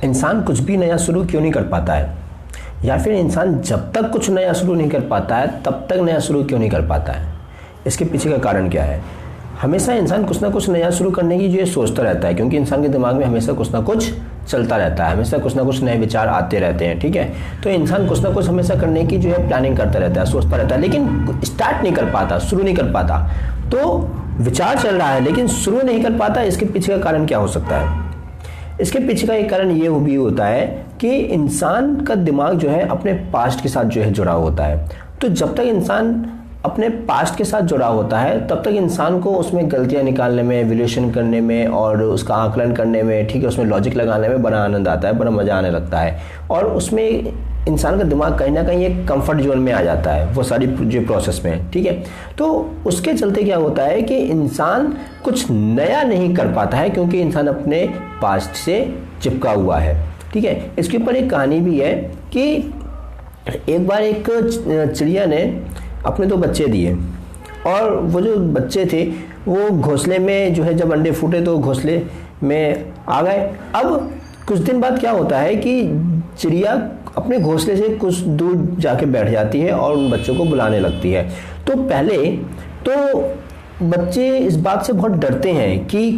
इंसान कुछ भी नया शुरू क्यों नहीं कर पाता है, या फिर इंसान जब तक कुछ नया शुरू नहीं कर पाता है तब तक नया शुरू क्यों नहीं कर पाता है, इसके पीछे का कारण क्या है। हमेशा इंसान कुछ ना कुछ नया शुरू करने की जो सोचता रहता है, क्योंकि इंसान के दिमाग में हमेशा कुछ ना कुछ चलता रहता है, हमेशा कुछ ना कुछ नए विचार आते रहते हैं, ठीक है। तो इंसान कुछ ना कुछ हमेशा करने की जो है प्लानिंग करता रहता है, सोचता रहता है, लेकिन स्टार्ट नहीं कर पाता, शुरू नहीं कर पाता। तो विचार चल रहा है लेकिन शुरू नहीं कर पाता, इसके पीछे का कारण क्या हो सकता है। इसके पीछे का एक कारण ये भी होता है कि इंसान का दिमाग जो है अपने पास्ट के साथ जो है जुड़ा होता है। तो जब तक इंसान अपने पास्ट के साथ जुड़ा होता है तब तक इंसान को उसमें गलतियां निकालने में, एवल्यूशन करने में और उसका आकलन करने में, ठीक है, उसमें लॉजिक लगाने में बड़ा आनंद आता है, बड़ा मजा आने लगता है। और उसमें इंसान का दिमाग कहीं ना कहीं एक कंफर्ट जोन में आ जाता है वो सारी जो प्रोसेस में, ठीक है। तो उसके चलते क्या होता है कि इंसान कुछ नया नहीं कर पाता है, क्योंकि इंसान अपने पास्ट से चिपका हुआ है, ठीक है। इसके ऊपर एक कहानी भी है कि एक बार एक चिड़िया ने अपने 2 बच्चे दिए, और वो जो बच्चे थे वो घोंसले में जो है जब अंडे फूटे तो घोंसले में आ गए। अब कुछ दिन बाद क्या होता है कि चिड़िया अपने घोंसले से कुछ दूर जाके बैठ जाती है और उन बच्चों को बुलाने लगती है। तो पहले तो बच्चे इस बात से बहुत डरते हैं कि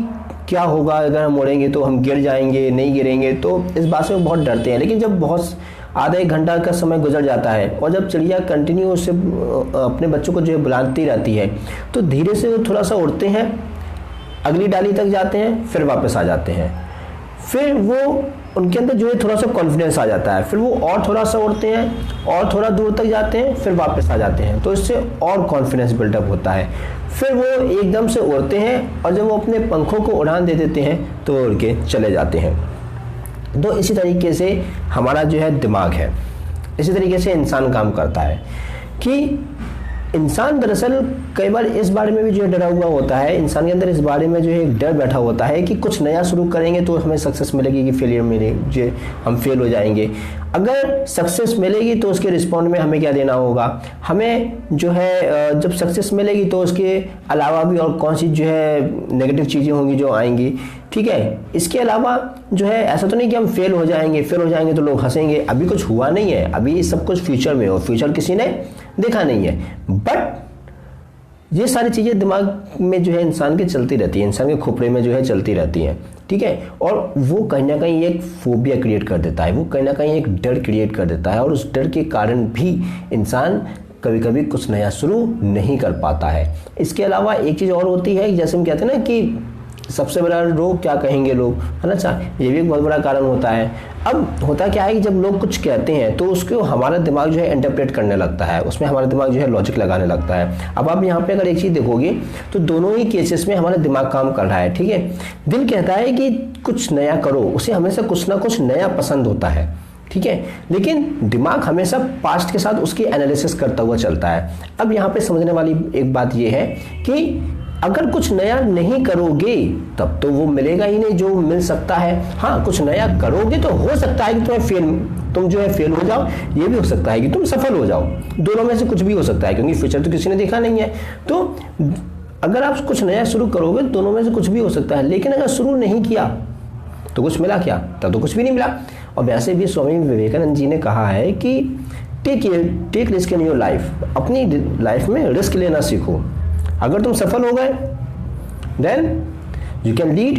क्या होगा, अगर हम उड़ेंगे तो हम गिर जाएंगे, नहीं गिरेंगे, तो इस बात से वो बहुत डरते हैं। लेकिन जब बहुत आधा 1 घंटा का समय गुजर जाता है और जब चिड़िया कंटिन्यू उससे अपने बच्चों को जो है बुलाती रहती है, तो धीरे से वो थोड़ा सा उड़ते हैं, अगली डाली तक जाते हैं, फिर वापस आ जाते हैं। फिर वो उनके अंदर जो है थोड़ा सा कॉन्फिडेंस आ जाता है, फिर वो और थोड़ा सा उड़ते हैं और थोड़ा दूर तक जाते हैं, फिर वापस आ जाते हैं। तो इससे और कॉन्फिडेंस बिल्डअप होता है। फिर वो एकदम से उड़ते हैं और जब वो अपने पंखों को उड़ान दे देते हैं तो वो उड़ के चले जाते हैं। तो इसी तरीके से हमारा जो है दिमाग है, इसी तरीके से इंसान काम करता है कि इंसान दरअसल कई बार इस बारे में भी जो है डरा हुआ होता है, इंसान के अंदर इस बारे में जो है एक डर बैठा होता है कि कुछ नया शुरू करेंगे तो हमें सक्सेस मिलेगी कि फेलियर मिलेगी, जो हम फेल हो जाएंगे। अगर सक्सेस मिलेगी तो उसके रिस्पॉन्ड में हमें क्या देना होगा, हमें जो है जब सक्सेस मिलेगी तो उसके अलावा भी और कौन सी जो है नेगेटिव चीज़ें होंगी जो आएंगी, ठीक है। इसके अलावा जो है ऐसा तो नहीं कि हम फेल हो जाएंगे तो लोग हंसेंगे, अभी कुछ हुआ नहीं है, अभी सब कुछ फ्यूचर में हो, फ्यूचर किसी ने देखा नहीं है। बट ये सारी चीज़ें दिमाग में जो है इंसान के चलती रहती है, इंसान के खोपड़े में जो है चलती रहती हैं, ठीक है। और वो कहीं ना कहीं एक फोबिया क्रिएट कर देता है, वो कहीं ना कहीं एक डर क्रिएट कर देता है, और उस डर के कारण भी इंसान कभी कभी कुछ नया शुरू नहीं कर पाता है। इसके अलावा एक चीज़ और होती है, जैसे हम कहते हैं ना कि सबसे बड़ा रोग क्या कहेंगे लोग, है ना, ये भी एक बहुत बड़ा कारण होता है। अब होता क्या है कि जब लोग कुछ कहते हैं तो उसको हमारा दिमाग जो है इंटरप्रेट करने लगता है, उसमें हमारा दिमाग जो है लॉजिक लगाने लगता है। अब आप यहाँ पे अगर एक चीज़ देखोगे तो दोनों ही केसेस में हमारा दिमाग काम कर रहा है, ठीक है। दिल कहता है कि कुछ नया करो, उसे हमेशा कुछ ना कुछ नया पसंद होता है, ठीक है, लेकिन दिमाग हमेशा पास्ट के साथ उसकी एनालिसिस करता हुआ चलता है। अब यहाँ पे समझने वाली एक बात यह है कि अगर कुछ नया नहीं करोगे तब तो वो मिलेगा ही नहीं जो मिल सकता है। हाँ, कुछ नया करोगे तो हो सकता है कि तुम जो है फेल हो जाओ, ये भी हो सकता है कि तुम सफल हो जाओ, दोनों में से कुछ भी हो सकता है, क्योंकि फ्यूचर तो किसी ने देखा नहीं है। तो अगर आप कुछ नया शुरू करोगे दोनों में से कुछ भी हो सकता है, लेकिन अगर शुरू नहीं किया तो कुछ मिला क्या, तब तो कुछ भी नहीं मिला। और वैसे भी स्वामी विवेकानंद जी ने कहा है कि take risk in your life, अपनी लाइफ में रिस्क लेना सीखो। अगर तुम सफल हो गए देन यू कैन लीड,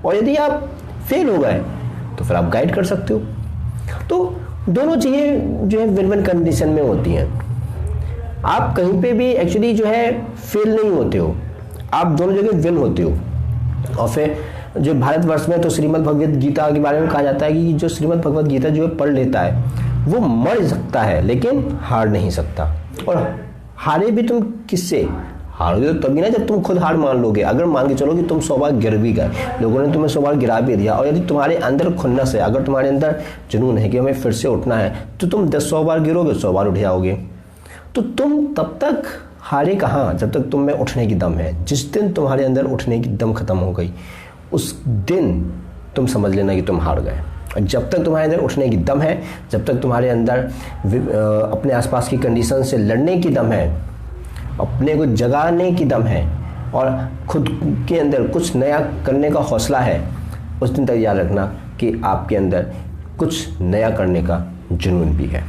और यदि आप फेल हो गए तो फिर आप गाइड कर सकते हो। तो दोनों चीज़ें जो है विन विन कंडीशन में होती हैं। आप कहीं पे भी एक्चुअली जो है फेल नहीं होते हो, आप दोनों जगह विन होते हो। और फिर जो भारतवर्ष में तो श्रीमद् भगवद गीता के बारे में कहा जाता है कि जो श्रीमद् भगवद गीता जो है पढ़ लेता है वो मर सकता है लेकिन हार नहीं सकता। और हारे भी तुम किससे हारोगे, तो तभी ना जब तुम खुद हार मान लोगे। अगर मान के चलो कि तुम 100 बार गिर भी गए, लोगों ने तुम्हें 100 बार गिरा भी दिया, और यदि तुम्हारे अंदर खुन्नस है, अगर तुम्हारे अंदर जुनून है कि हमें फिर से उठना है, तो तुम 100 बार गिरोगे, 100 बार उठ जाओगे। तो तुम तब तक हारे कहाँ, जब तक तुम में उठने की दम है। जिस दिन तुम्हारे अंदर उठने की दम खत्म हो गई उस दिन तुम समझ लेना कि तुम हार गए। और जब तक तुम्हारे अंदर उठने की दम है, जब तक तुम्हारे अंदर अपने आसपास की कंडीशन से लड़ने की दम है, अपने को जगाने की दम है और खुद के अंदर कुछ नया करने का हौसला है, उस दिन तक याद रखना कि आपके अंदर कुछ नया करने का जुनून भी है।